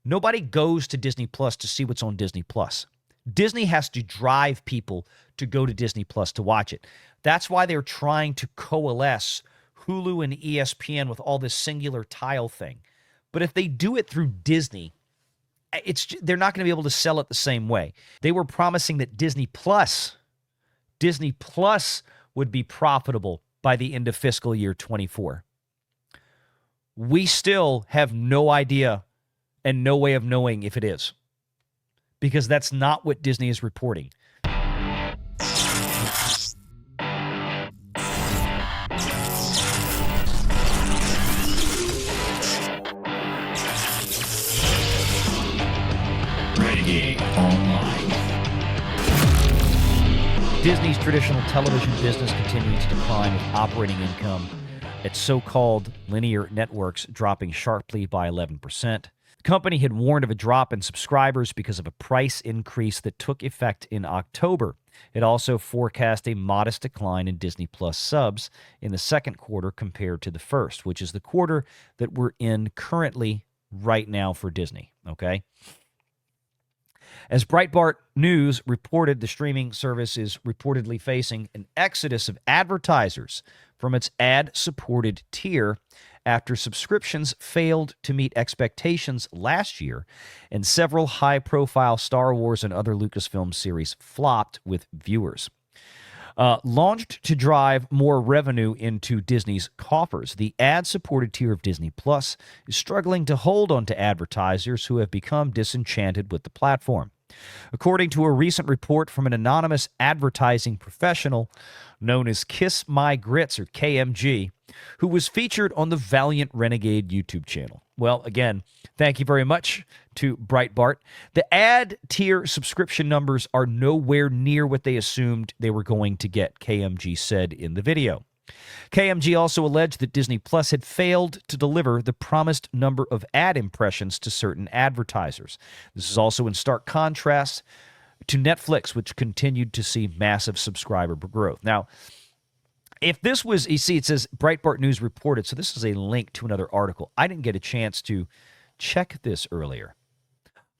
Nobody goes to Disney Plus to see what's on Disney Plus. Disney has to drive people to go to Disney Plus to watch it. That's why they're trying to coalesce Hulu and ESPN with all this singular tile thing. But if they do it through Disney, they're not going to be able to sell it the same way. They were promising that Disney Plus would be profitable by the end of fiscal year 24. We still have no idea and no way of knowing if it is, because that's not what Disney is reporting. Disney's traditional television business continues to decline, with operating income at so-called linear networks dropping sharply by 11%. The company had warned of a drop in subscribers because of a price increase that took effect in October. It also forecast a modest decline in Disney Plus subs in the second quarter compared to the first, which is the quarter that we're in currently right now for Disney, okay? As Breitbart News reported, the streaming service is reportedly facing an exodus of advertisers from its ad-supported tier after subscriptions failed to meet expectations last year, and several high-profile Star Wars and other Lucasfilm series flopped with viewers. Launched to drive more revenue into Disney's coffers, the ad-supported tier of Disney Plus is struggling to hold on to advertisers who have become disenchanted with the platform. According to a recent report from an anonymous advertising professional known as Kiss My Grits, or KMG, who was featured on the Valiant Renegade YouTube channel. Well, again, thank you very much to Breitbart. The ad tier subscription numbers are nowhere near what they assumed they were going to get, KMG said in the video. KMG also alleged that Disney Plus had failed to deliver the promised number of ad impressions to certain advertisers. This is also in stark contrast to Netflix, which continued to see massive subscriber growth. Now, if this was, you see, it says Breitbart News reported, so this is a link to another article. I didn't get a chance to check this earlier.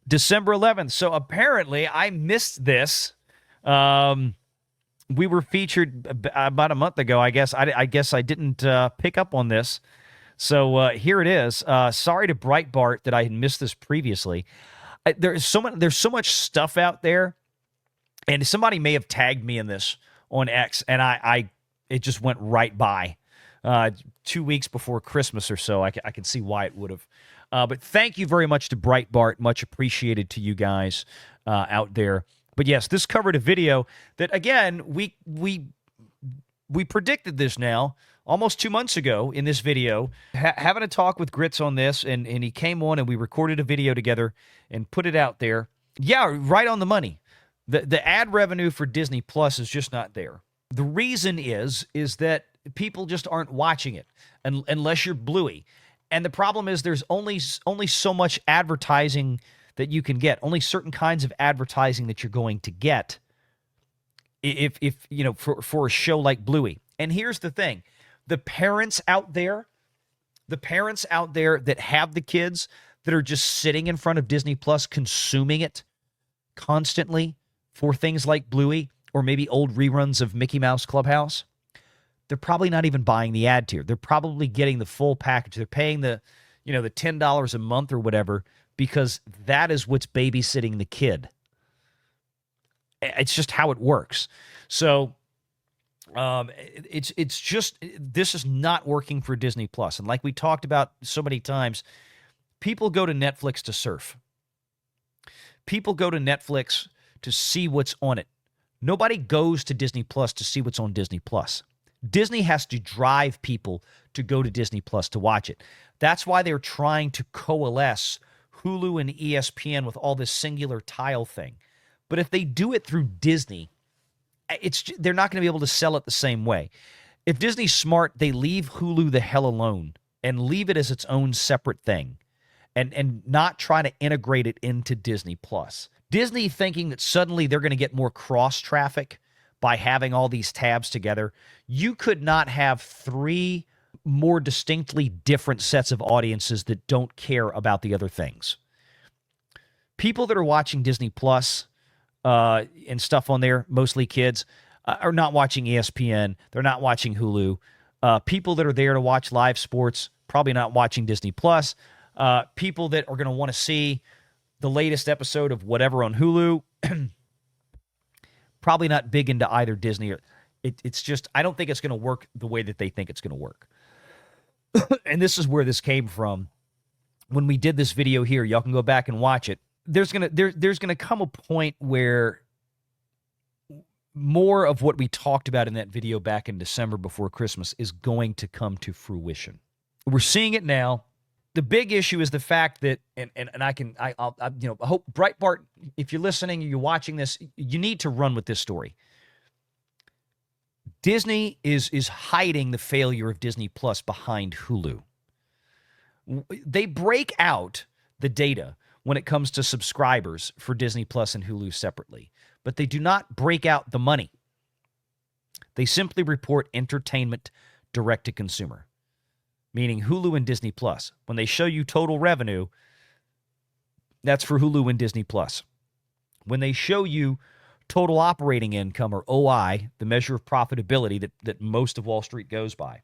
December 11th. So apparently I missed this. We were featured about a month ago. I guess I didn't pick up on this. So here it is. Sorry to Breitbart that I had missed this previously. There's so much stuff out there, and somebody may have tagged me in this on X, and it just went right by. 2 weeks before Christmas or so, I can see why it would have. But thank you very much to Breitbart. Much appreciated to you guys out there. But yes, this covered a video that, again, we predicted this now almost 2 months ago in this video, having a talk with Grits on this, and he came on and we recorded a video together and put it out there. Yeah, right on the money. The ad revenue for Disney Plus is just not there. The reason is that people just aren't watching it unless you're Bluey. And the problem is there's only so much advertising that you can get, only certain kinds of advertising that you're going to get if you know, for a show like Bluey. And here's the thing, the parents out there that have the kids that are just sitting in front of Disney Plus consuming it constantly for things like Bluey or maybe old reruns of Mickey Mouse Clubhouse, they're probably not even buying the ad tier. They're probably getting the full package. They're paying the $10 a month or whatever, because that is what's babysitting the kid. It's just how it works. So it's just, this is not working for Disney Plus. And like we talked about so many times, people go to Netflix to surf. People go to Netflix to see what's on it. Nobody goes to Disney Plus to see what's on Disney Plus. Disney has to drive people to go to Disney Plus to watch it. That's why they're trying to coalesce Hulu and ESPN with all this singular tile thing. But if they do it through Disney, they're not going to be able to sell it the same way. If Disney's smart, they leave Hulu the hell alone and leave it as its own separate thing and not try to integrate it into Disney Plus. Disney thinking that suddenly they're going to get more cross traffic by having all these tabs together. You could not have three more distinctly different sets of audiences that don't care about the other things. People that are watching Disney Plus and stuff on there, mostly kids, are not watching ESPN. They're not watching Hulu. People that are there to watch live sports, probably not watching Disney Plus. People that are going to want to see the latest episode of whatever on Hulu, probably not big into either Disney. It's just, I don't think it's going to work the way that they think it's going to work. And this is where this came from. When we did this video here, y'all can go back and watch it. There's gonna come a point where more of what we talked about in that video back in December before Christmas is going to come to fruition. We're seeing it now. The big issue is the fact that, and I hope Breitbart, if you're listening, you're watching this, you need to run with this story. Disney is hiding the failure of Disney Plus behind Hulu. They break out the data when it comes to subscribers for Disney Plus and Hulu separately, but they do not break out the money. They simply report entertainment direct to consumer, meaning Hulu and Disney Plus. When they show you total revenue, that's for Hulu and Disney Plus. When they show you total operating income, or OI, the measure of profitability that most of Wall Street goes by,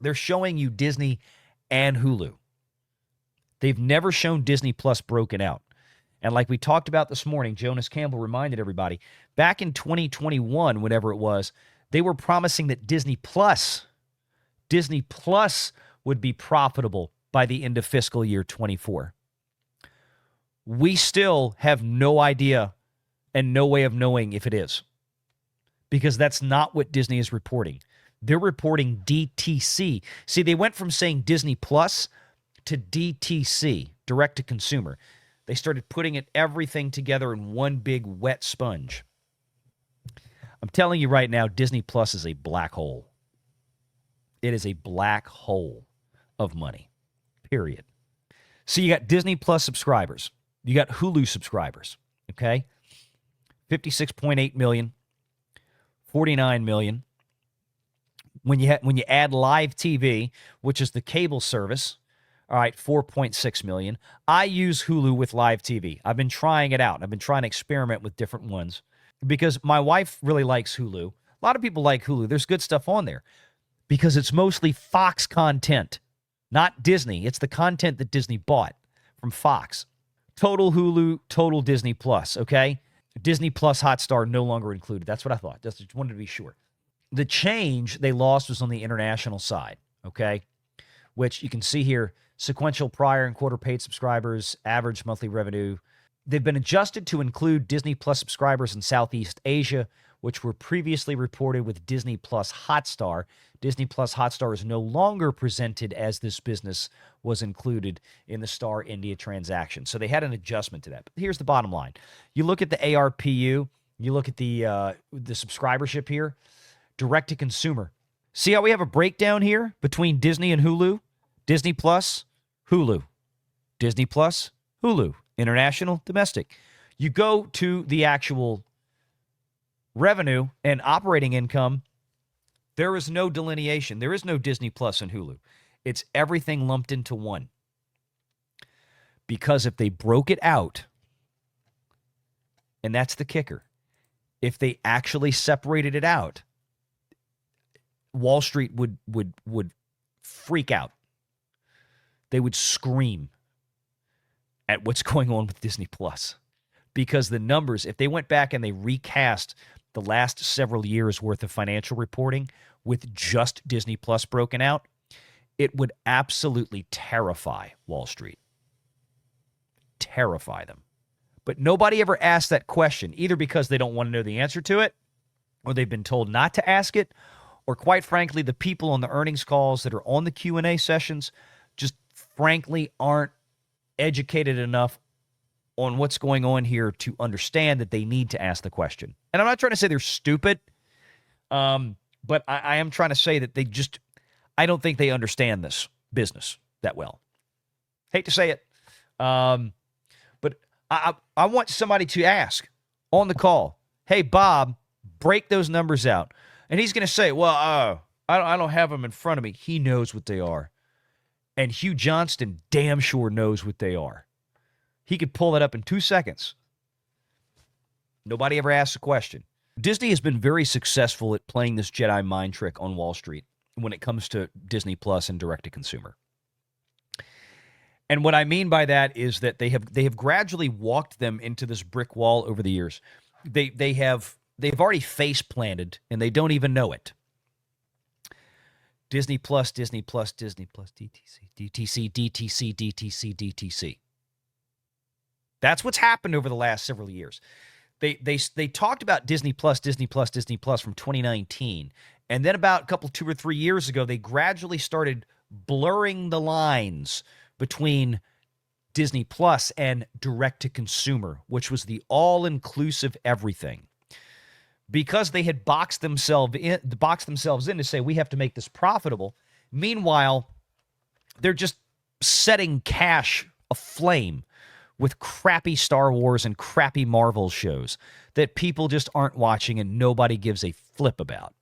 they're showing you Disney and Hulu. They've never shown Disney Plus broken out. And like we talked about this morning, Jonas Campbell reminded everybody, back in 2021, whatever it was, they were promising that Disney Plus would be profitable by the end of fiscal year 24. We still have no idea and no way of knowing if it is, because that's not what Disney is reporting. They're reporting DTC. See, they went from saying Disney Plus to DTC, direct to consumer. They started putting everything together in one big wet sponge. I'm telling you right now, Disney Plus is a black hole. It is a black hole of money, period. So you got Disney Plus subscribers. You got Hulu subscribers, okay? 56.8 million, 49 million. When you add live TV, which is the cable service, all right, 4.6 million. I use Hulu with live TV. I've been trying it out. I've been trying to experiment with different ones because my wife really likes Hulu. A lot of people like Hulu. There's good stuff on there because it's mostly Fox content, not Disney. It's the content that Disney bought from Fox. Total Hulu, total Disney Plus, okay? Disney Plus Hotstar no longer included. That's what I thought. Just wanted to be sure. The change they lost was on the international side, okay? Which you can see here, sequential prior and quarter paid subscribers, average monthly revenue. They've been adjusted to include Disney Plus subscribers in Southeast Asia, which were previously reported with Disney Plus Hotstar. Disney Plus Hotstar is no longer presented as this business was included in the Star India transaction. So they had an adjustment to that. But here's the bottom line. You look at the ARPU, you look at the subscribership here, direct to consumer. See how we have a breakdown here between Disney and Hulu? Disney Plus, Hulu. Disney Plus, Hulu. International, domestic. You go to the actual revenue and operating income, there is no delineation. There is no Disney Plus and Hulu. It's everything lumped into one. Because if they broke it out, and that's the kicker, if they actually separated it out, Wall Street would freak out. They would scream at what's going on with Disney Plus. Because the numbers, if they went back and they recast the last several years worth of financial reporting with just Disney Plus broken out, it would absolutely terrify Wall Street. Terrify them. But nobody ever asked that question, either because they don't want to know the answer to it, or they've been told not to ask it, or quite frankly, the people on the earnings calls that are on the Q&A sessions just frankly aren't educated enough on what's going on here to understand that they need to ask the question. And I'm not trying to say they're stupid, but I am trying to say that I don't think they understand this business that well. Hate to say it, but I want somebody to ask on the call, hey, Bob, break those numbers out. And he's going to say, well, I don't have them in front of me. He knows what they are. And Hugh Johnston damn sure knows what they are. He could pull that up in 2 seconds. Nobody ever asks a question. Disney has been very successful at playing this Jedi mind trick on Wall Street when it comes to Disney Plus and direct-to-consumer. And what I mean by that is that they have gradually walked them into this brick wall over the years. They've already face planted, and they don't even know it. Disney Plus, Disney Plus, Disney Plus, DTC, DTC, DTC, DTC, DTC. That's what's happened over the last several years. They talked about Disney Plus, Disney Plus, Disney Plus from 2019. And then about a couple, 2 or 3 years ago, they gradually started blurring the lines between Disney Plus and direct-to-consumer, which was the all-inclusive everything. Because they had boxed themselves in to say, we have to make this profitable. Meanwhile, they're just setting cash aflame with crappy Star Wars and crappy Marvel shows that people just aren't watching and nobody gives a flip about.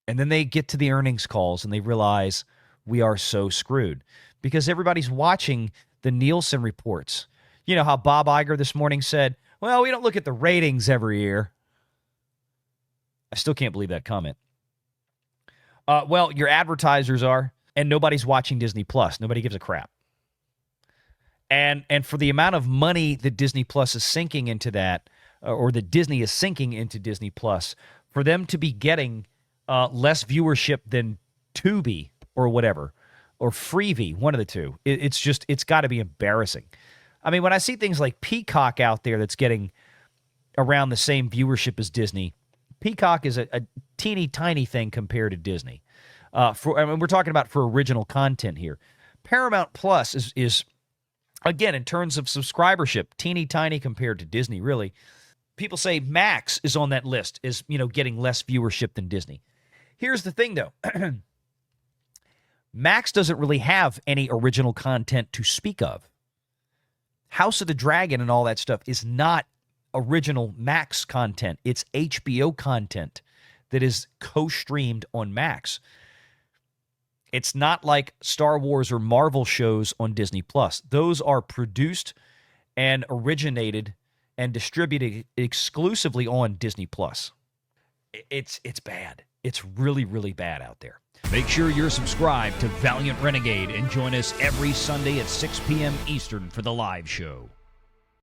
And then they get to the earnings calls and they realize we are so screwed because everybody's watching the Nielsen reports. You know how Bob Iger this morning said, well, we don't look at the ratings every year. I still can't believe that comment. Well, your advertisers are, and nobody's watching Disney Plus. Nobody gives a crap. And for the amount of money that Disney Plus is sinking into that, or that Disney is sinking into Disney Plus, for them to be getting less viewership than Tubi or whatever, or Freevee, one of the two, it's got to be embarrassing. I mean, when I see things like Peacock out there that's getting around the same viewership as Disney, Peacock is a teeny tiny thing compared to Disney. We're talking about for original content here. Paramount Plus is again, in terms of subscribership, teeny tiny compared to Disney, really. People say Max is on that list, is, getting less viewership than Disney. Here's the thing, though. Max doesn't really have any original content to speak of. House of the Dragon and all that stuff is not original Max content. It's HBO content that is co-streamed on Max. It's not like Star Wars or Marvel shows on Disney Plus. Those are produced and originated and distributed exclusively on Disney Plus. It's bad. It's really, really bad out there. Make sure you're subscribed to Valiant Renegade and join us every Sunday at 6 p.m. Eastern for the live show.